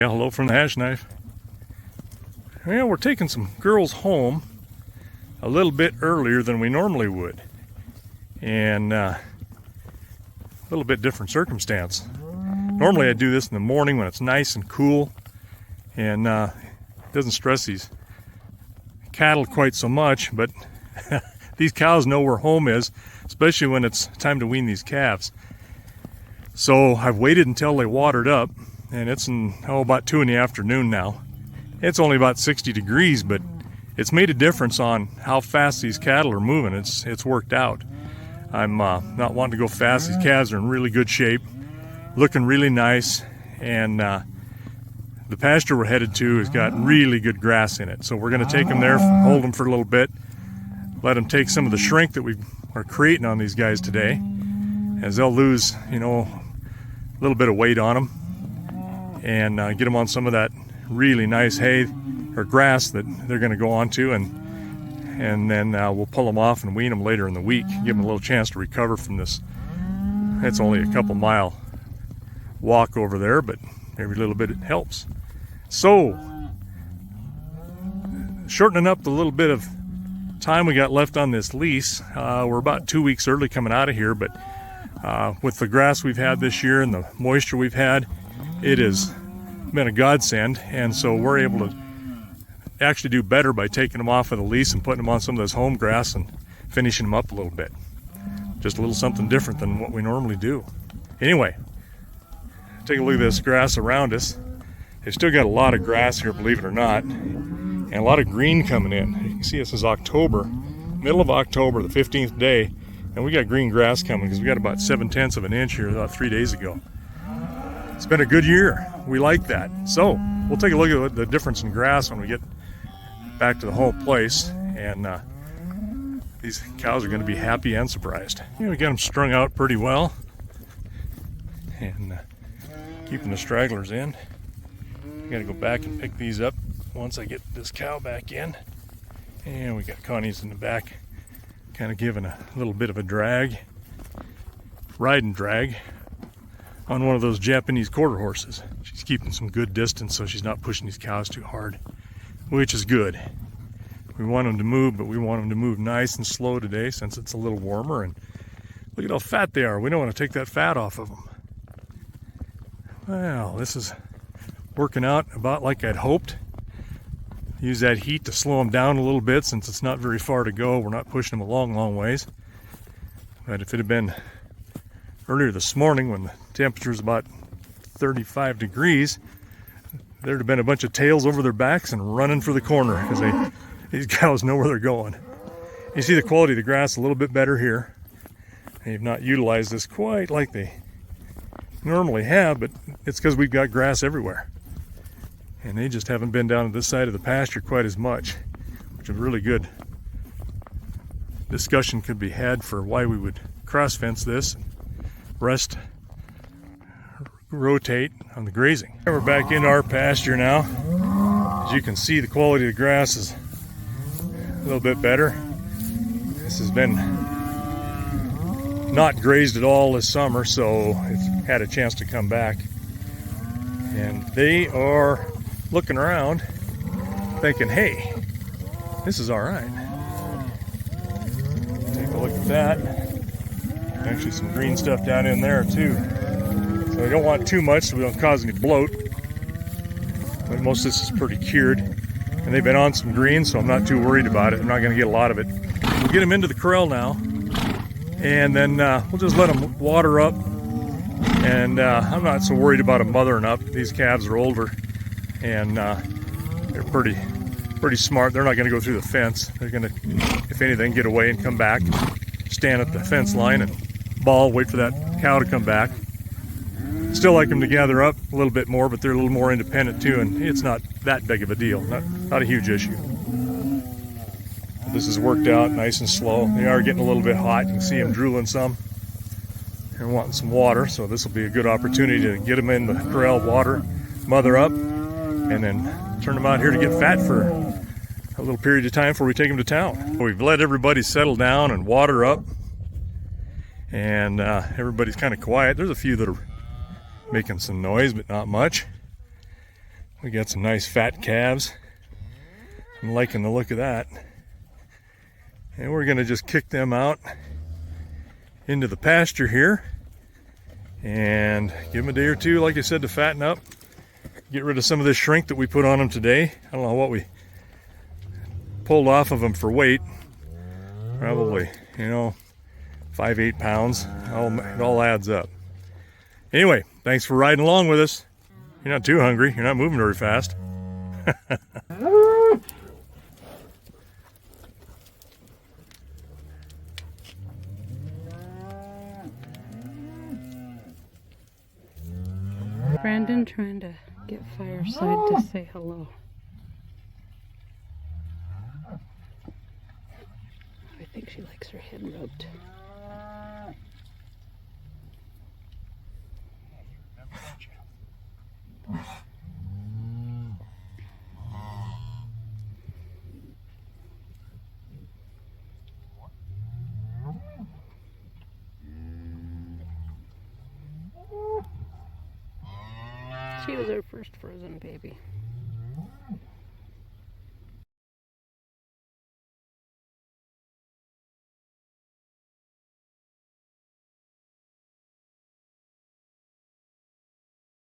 Yeah, hello from the Hashknife. Well, we're taking some girls home a little bit earlier than we normally would, and a little bit different circumstance. Normally I do this in the morning when it's nice and cool, and it doesn't stress these cattle quite so much, but these cows know where home is, especially when it's time to wean these calves. So I've waited until they watered up, and it's about 2 in the afternoon now. It's only about 60 degrees, but it's made a difference on how fast these cattle are moving. It's worked out. I'm not wanting to go fast. These calves are in really good shape, looking really nice, and the pasture we're headed to has got really good grass in it. So we're going to take them there, hold them for a little bit, let them take some of the shrink that we are creating on these guys today, as they'll lose, a little bit of weight on them, and get them on some of that really nice hay or grass that they're going to go onto, and then we'll pull them off and wean them later in the week, give them a little chance to recover from this. It's only a couple mile walk over there, but every little bit it helps. So, shortening up the little bit of time we got left on this lease, we're about 2 weeks early coming out of here, but with the grass we've had this year and the moisture we've had, it has been a godsend, and so we're able to actually do better by taking them off of the lease and putting them on some of this home grass and finishing them up a little bit. Just a little something different than what we normally do. Anyway, take a look at this grass around us. They've still got a lot of grass here, believe it or not, and a lot of green coming in. You can see this is October, middle of October, the 15th day, and we got green grass coming because we got about 7/10 of an inch here about 3 days ago. It's been a good year. We like that. So we'll take a look at the difference in grass when we get back to the whole place, and these cows are going to be happy and surprised. We got them strung out pretty well, and keeping the stragglers in. Got to go back and pick these up once I get this cow back in. And we got Connie's in the back, kind of giving a little bit of a drag, ride and drag, on one of those Japanese quarter horses. She's keeping some good distance so she's not pushing these cows too hard, which is good. We want them to move, but we want them to move nice and slow today since it's a little warmer. And look at how fat they are. We don't want to take that fat off of them. Well, this is working out about like I'd hoped. Use that heat to slow them down a little bit since it's not very far to go. We're not pushing them a long ways. But if it had been earlier this morning when the temperature is about 35 degrees, there'd have been a bunch of tails over their backs and running for the corner because these cows know where they're going. You see the quality of the grass a little bit better here. They've not utilized this quite like they normally have, but it's because we've got grass everywhere. And they just haven't been down to this side of the pasture quite as much, which is a really good discussion could be had for why we would cross fence this and rotate on the grazing. We're back into our pasture now. As you can see, the quality of the grass is a little bit better. This has been not grazed at all this summer, so it's had a chance to come back. And they are looking around thinking, hey, this is all right. Take a look at that. Actually some green stuff down in there too. So we don't want too much so we don't cause any bloat. But most of this is pretty cured. And they've been on some green, so I'm not too worried about it. I'm not going to get a lot of it. We'll get them into the corral now. And then we'll just let them water up. And I'm not so worried about them mothering up. These calves are older, and they're pretty smart. They're not going to go through the fence. They're going to, if anything, get away and come back, stand at the fence line and bawl, wait for that cow to come back. Still like them to gather up a little bit more, but they're a little more independent too, and it's not that big of a deal. Not a huge issue. This has worked out nice and slow. They are getting a little bit hot. You can see them drooling some and wanting some water, so this will be a good opportunity to get them in the corral, water, mother up, and then turn them out here to get fat for a little period of time before we take them to town. We've let everybody settle down and water up, and everybody's kind of quiet. There's a few that are making some noise, but not much. We got some nice fat calves. I'm liking the look of that. And we're gonna just kick them out into the pasture here and give them a day or two, like I said, to fatten up. Get rid of some of this shrink that we put on them today. I don't know what we pulled off of them for weight. Probably, 5-8 pounds. It all adds up. Anyway, thanks for riding along with us. You're not too hungry. You're not moving very fast. Brandon trying to get Fireside to say hello. I think she likes her head rubbed. She was our first frozen baby.